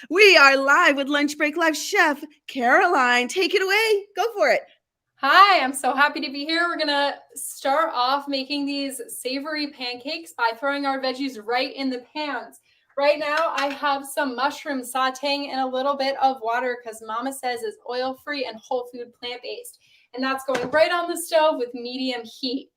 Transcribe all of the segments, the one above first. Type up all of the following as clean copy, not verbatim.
We are live with Lunch Break Live chef Caroline. Take it away. Go for it. Hi, I'm so happy to be here. We're gonna start off making these savory pancakes by throwing our veggies right in the pans. Right now, I have some mushrooms sauteing in a little bit of water because MamaSezz is oil-free and whole food plant-based. And that's going right on the stove with medium heat.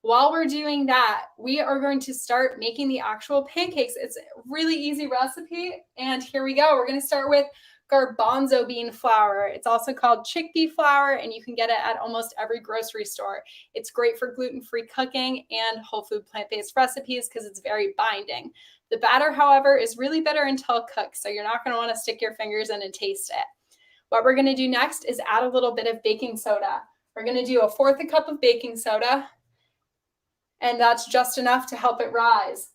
While we're doing that, we are going to start making the actual pancakes. It's a really easy recipe, and here we go. We're gonna start with garbanzo bean flour. It's also called chickpea flour, and you can get it at almost every grocery store. It's great for gluten-free cooking and whole food plant-based recipes because it's very binding. The batter, however, is really bitter until cooked, so you're not going to want to stick your fingers in and taste it. What we're going to do next is add a little bit of baking soda. We're going to do 1/4 cup of baking soda, and that's just enough to help it rise.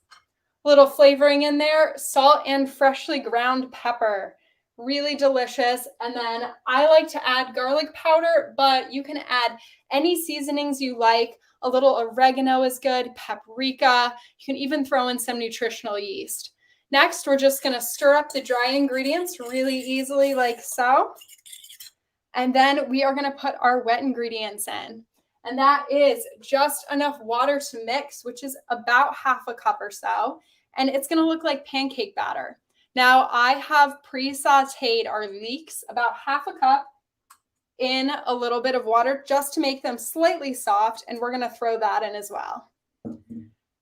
A little flavoring in there, salt and freshly ground pepper. Really delicious. And then I like to add garlic powder, but you can add any seasonings you like. A little oregano is good, paprika. You can even throw in some nutritional yeast. Next, we're just going to stir up the dry ingredients really easily like so. And then we are going to put our wet ingredients in. And that is just enough water to mix, which is about 1/2 cup or so. And it's going to look like pancake batter. Now, I have pre-sauteed our leeks, about 1/2 cup, in a little bit of water just to make them slightly soft, and we're going to throw that in as well.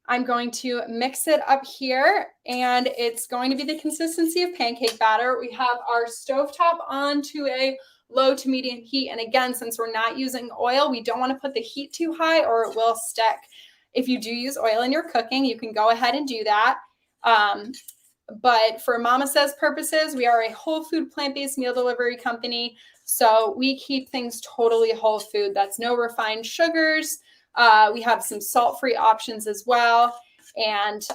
I'm going to mix it up here, and it's going to be the consistency of pancake batter. We have our stovetop on to a low to medium heat, and again, since we're not using oil, we don't want to put the heat too high or it will stick. If you do use oil in your cooking, you can go ahead and do that. But for MamaSezz purposes, we are a whole food plant-based meal delivery company. So we keep things totally whole food. That's no refined sugars. We have some salt-free options as well. And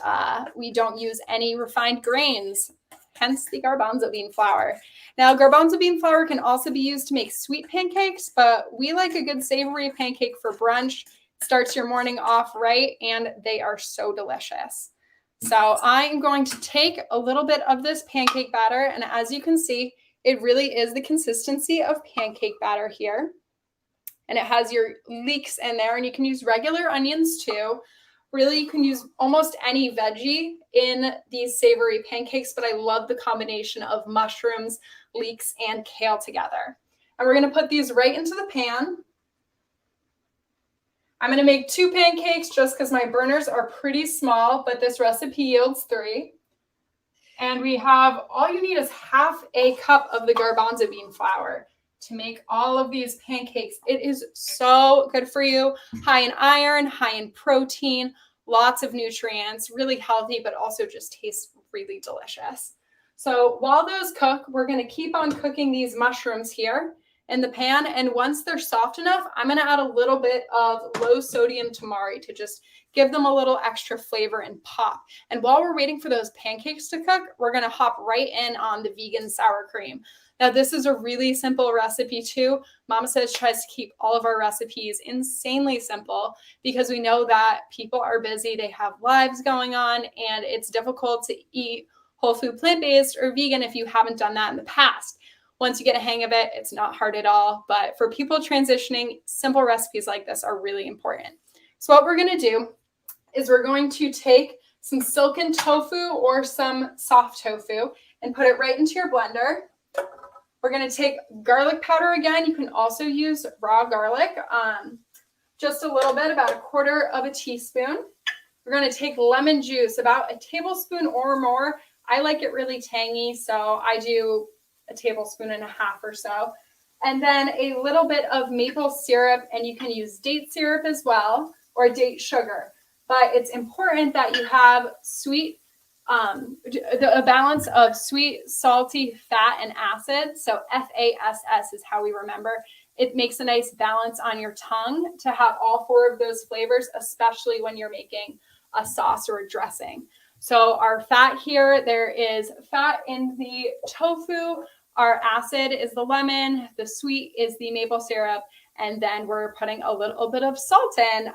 we don't use any refined grains, hence the garbanzo bean flour. Now, garbanzo bean flour can also be used to make sweet pancakes, but we like a good savory pancake for brunch. It starts your morning off right, and they are so delicious. So I'm going to take a little bit of this pancake batter, and as you can see, it really is the consistency of pancake batter here. And it has your leeks in there, and you can use regular onions too. Really, you can use almost any veggie in these savory pancakes, but I love the combination of mushrooms, leeks, and kale together. And we're going to put these right into the pan. I'm going to make 2 pancakes just because my burners are pretty small, but this recipe yields 3. And we have, all you need is 1/2 cup of the garbanzo bean flour to make all of these pancakes. It is so good for you. High in iron, high in protein, lots of nutrients, really healthy, but also just tastes really delicious. So while those cook, we're going to keep on cooking these mushrooms here in the pan, and once they're soft enough, I'm going to add a little bit of low sodium tamari to just give them a little extra flavor and pop. And while we're waiting for those pancakes to cook, we're going to hop right in on the vegan sour cream. Now, this is a really simple recipe too. MamaSezz tries to keep all of our recipes insanely simple because we know that people are busy, they have lives going on, and it's difficult to eat whole food plant-based or vegan if you haven't done that in the past. Once you get a hang of it, it's not hard at all. But for people transitioning, simple recipes like this are really important. So what we're going to do is we're going to take some silken tofu or some soft tofu and put it right into your blender. We're going to take garlic powder again. You can also use raw garlic, just a little bit, about 1/4 teaspoon. We're going to take lemon juice, about 1 tablespoon or more. I like it really tangy, so I do 1.5 tablespoons or so. And then a little bit of maple syrup, and you can use date syrup as well, or date sugar. But it's important that you have sweet, a balance of sweet, salty, fat, and acid. So FASS is how we remember. It makes a nice balance on your tongue to have all 4 of those flavors, especially when you're making a sauce or a dressing. So our fat here, there is fat in the tofu. Our acid is the lemon. The sweet is the maple syrup. And then we're putting a little bit of salt in.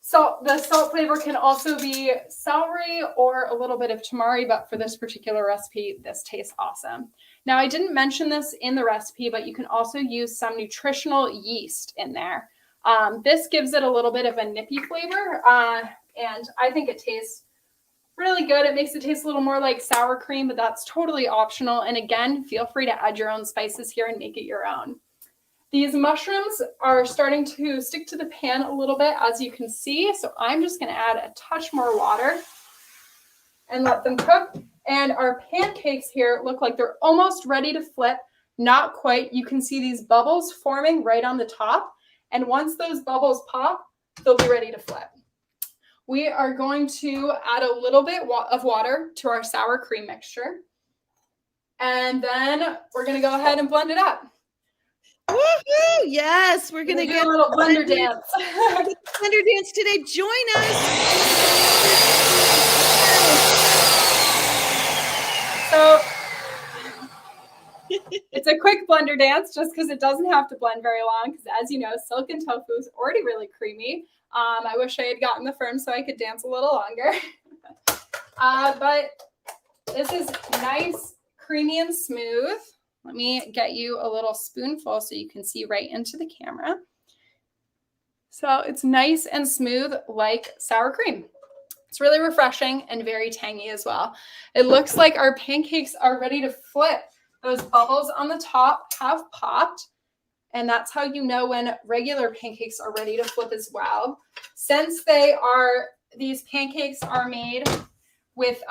salt. The salt flavor can also be celery or a little bit of tamari, but for this particular recipe, this tastes awesome. Now, I didn't mention this in the recipe, but you can also use some nutritional yeast in there. This gives it a little bit of a nippy flavor, and I think it tastes really good. It makes it taste a little more like sour cream, but that's totally optional. And again, feel free to add your own spices here and make it your own. These mushrooms are starting to stick to the pan a little bit, as you can see. So I'm just going to add a touch more water and let them cook. And our pancakes here look like they're almost ready to flip. Not quite. You can see these bubbles forming right on the top. And once those bubbles pop, they'll be ready to flip. We are going to add a little bit of water to our sour cream mixture. And then we're going to go ahead and blend it up. Woohoo! Yes, we're gonna get a little blender dance. Blender dance today. Join us. So it's a quick blender dance, just because it doesn't have to blend very long. Because as you know, silken tofu is already really creamy. I wish I had gotten the firm so I could dance a little longer. But this is nice, creamy, and smooth. Let me get you a little spoonful so you can see right into the camera. So it's nice and smooth like sour cream. It's really refreshing and very tangy as well. It looks like our pancakes are ready to flip. Those bubbles on the top have popped, and that's how you know when regular pancakes are ready to flip as well. Since these pancakes are made with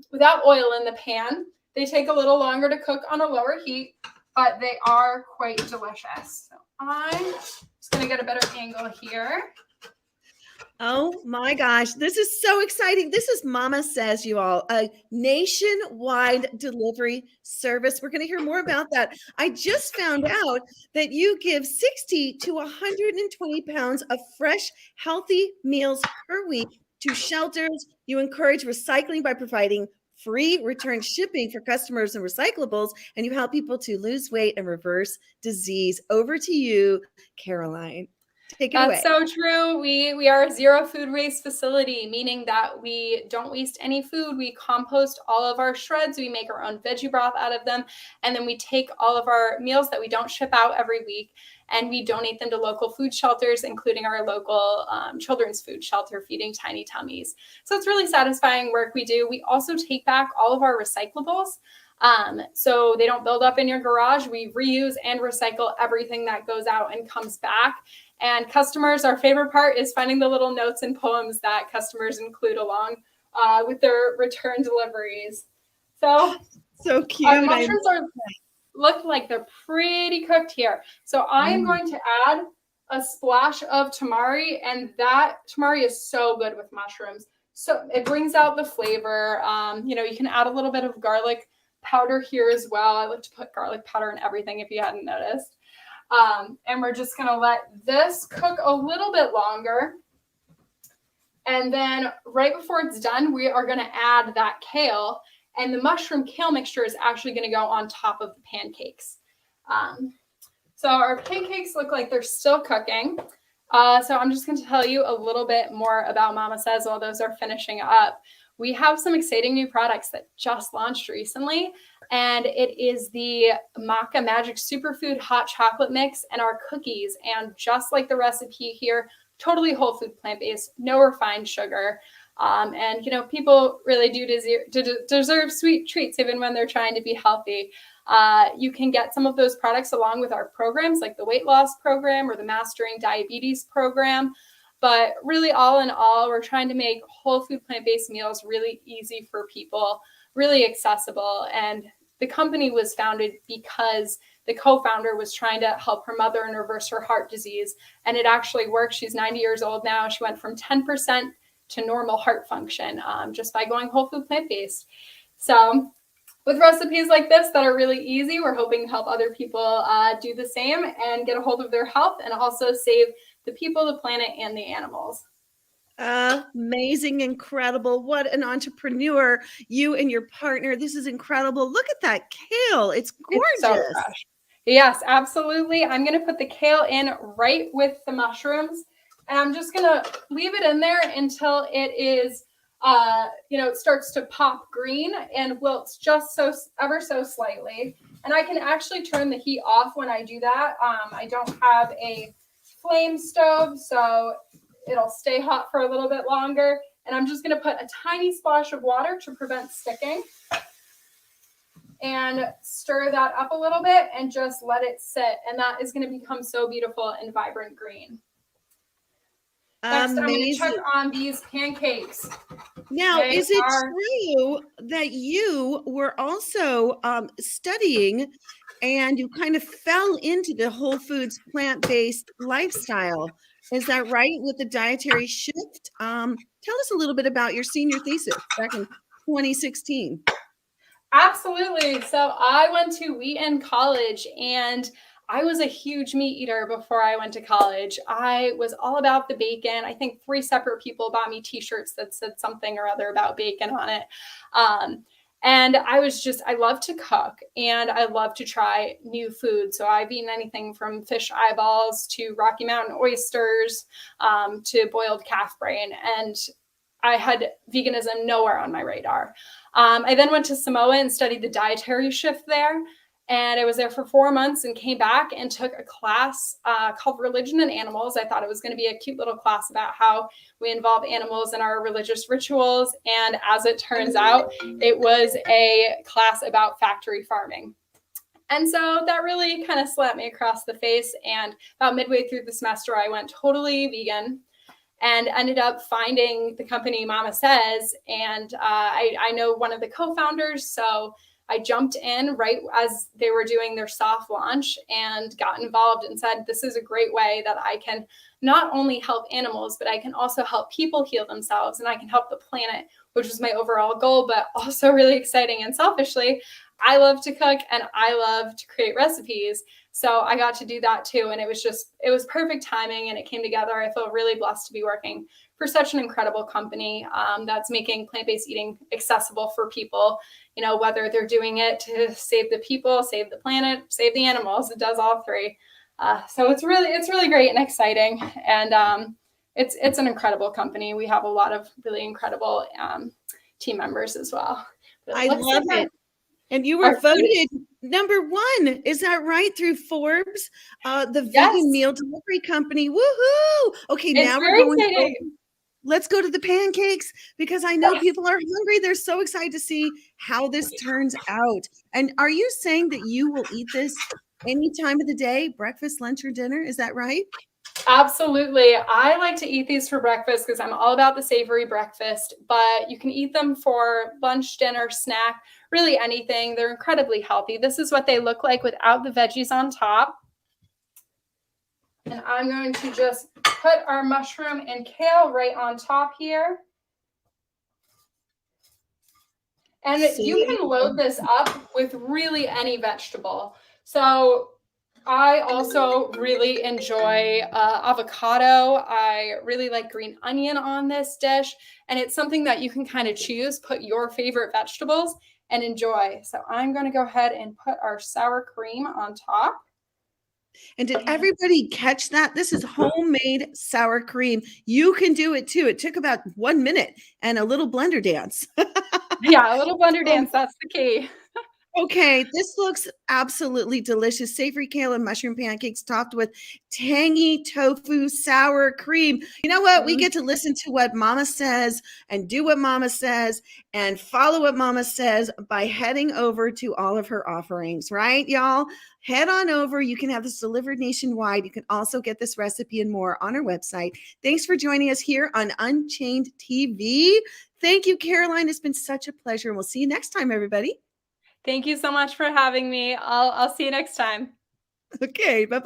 without oil in the pan, they take a little longer to cook on a lower heat, but they are quite delicious. So I'm just going to get a better angle here. Oh my gosh, this is so exciting. This is MamaSezz, you all, a nationwide delivery service. We're going to hear more about that. I just found out that you give 60 to 120 pounds of fresh, healthy meals per week to shelters. You encourage recycling by providing free return shipping for customers and recyclables, and you help people to lose weight and reverse disease. Over to you, Caroline. Take it away. That's so true. We are a zero food waste facility, meaning that we don't waste any food. We compost all of our shreds. We make our own veggie broth out of them. And then we take all of our meals that we don't ship out every week, and we donate them to local food shelters, including our local children's food shelter, Feeding Tiny Tummies. So it's really satisfying work we do. We also take back all of our recyclables. So they don't build up in your garage. We reuse and recycle everything that goes out and comes back. And customers, our favorite part is finding the little notes and poems that customers include along with their return deliveries. So cute. Our mushrooms look like they're pretty cooked here. So I am going to add a splash of tamari, and that tamari is so good with mushrooms. So it brings out the flavor. You can add a little bit of garlic powder here as well. I like to put garlic powder in everything if you hadn't noticed. And we're just going to let this cook a little bit longer. And then right before it's done, we are going to add that kale, and the mushroom kale mixture is actually going to go on top of the pancakes. So our pancakes look like they're still cooking. So I'm just going to tell you a little bit more about MamaSezz while those are finishing up. We have some exciting new products that just launched recently, and it is the Maca Magic Superfood Hot Chocolate Mix and our cookies. And just like the recipe here, totally whole food, plant-based, no refined sugar. And people really do deserve sweet treats even when they're trying to be healthy. You can get some of those products along with our programs like the weight loss program or the Mastering Diabetes program. But really, all in all, we're trying to make whole food, plant-based meals really easy for people, really accessible. And the company was founded because the co-founder was trying to help her mother and reverse her heart disease. And it actually worked. She's 90 years old now. She went from 10% to normal heart function just by going whole food, plant-based. So with recipes like this that are really easy, we're hoping to help other people do the same and get a hold of their health, and also save the people, the planet, and the animals. Amazing, incredible. What an entrepreneur, you and your partner. This is incredible. Look at that kale. It's gorgeous. It's so fresh. Yes, absolutely. I'm going to put the kale in right with the mushrooms. And I'm just going to leave it in there until it is, it starts to pop green and wilts just ever so slightly. And I can actually turn the heat off when I do that. I don't have a flame stove, so it'll stay hot for a little bit longer. And I'm just going to put a tiny splash of water to prevent sticking. And stir that up a little bit and just let it sit. And that is going to become so beautiful and vibrant green. Next, I'm going to check on these pancakes. Now, is it true that you were also studying and you kind of fell into the whole foods plant-based lifestyle? Is that right, with the dietary shift? Tell us a little bit about your senior thesis back in 2016. Absolutely. So I went to Wheaton College, and I was a huge meat eater before I went to college. I was all about the bacon. I think 3 separate people bought me t-shirts that said something or other about bacon on it. And I love to cook, and I love to try new food. So I've eaten anything from fish eyeballs to Rocky Mountain oysters, to boiled calf brain. And I had veganism nowhere on my radar. I then went to Samoa and studied the dietary shift there. And I was there for 4 months and came back and took a class called Religion and Animals. I thought it was going to be a cute little class about how we involve animals in our religious rituals. And as it turns out, it was a class about factory farming. And so that really kind of slapped me across the face. And about midway through the semester, I went totally vegan and ended up finding the company MamaSezz. And I know one of the co-founders, so I jumped in right as they were doing their soft launch and got involved and said, this is a great way that I can not only help animals, but I can also help people heal themselves, and I can help the planet, which was my overall goal, but also really exciting. And selfishly, I love to cook and I love to create recipes. So I got to do that too. And it was perfect timing, and it came together. I feel really blessed to be working for such an incredible company that's making plant-based eating accessible for people, whether they're doing it to save the people, save the planet, save the animals. It does all 3. So it's really great and exciting. And it's an incredible company. We have a lot of really incredible team members as well. I love it. And you were voted number 1. Is that right? Through Forbes, the vegan meal delivery company. Woohoo! Okay, now we're going. Let's go to the pancakes, because I know people are hungry. They're so excited to see how this turns out. And are you saying that you will eat this any time of the day, breakfast, lunch, or dinner? Is that right? Absolutely. I like to eat these for breakfast because I'm all about the savory breakfast, but you can eat them for lunch, dinner, snack, really anything. They're incredibly healthy. This is what they look like without the veggies on top. And I'm going to just put our mushroom and kale right on top here. And you can load this up with really any vegetable. So I also really enjoy avocado. I really like green onion on this dish. And it's something that you can kind of choose, put your favorite vegetables and enjoy. So I'm going to go ahead and put our sour cream on top. And did everybody catch that? This is homemade sour cream. You can do it too. It took about 1 minute and a little blender dance. Yeah, a little blender dance. That's the key. Okay, this looks absolutely delicious. Savory kale and mushroom pancakes topped with tangy tofu sour cream. You know what? We get to listen to what Mama says and do what Mama says and follow what Mama says by heading over to all of her offerings, right, y'all? Head on over. You can have this delivered nationwide. You can also get this recipe and more on our website. Thanks for joining us here on Unchained TV. Thank you, Caroline. It's been such a pleasure. And we'll see you next time, everybody. Thank you so much for having me. I'll see you next time. Okay, bye-bye.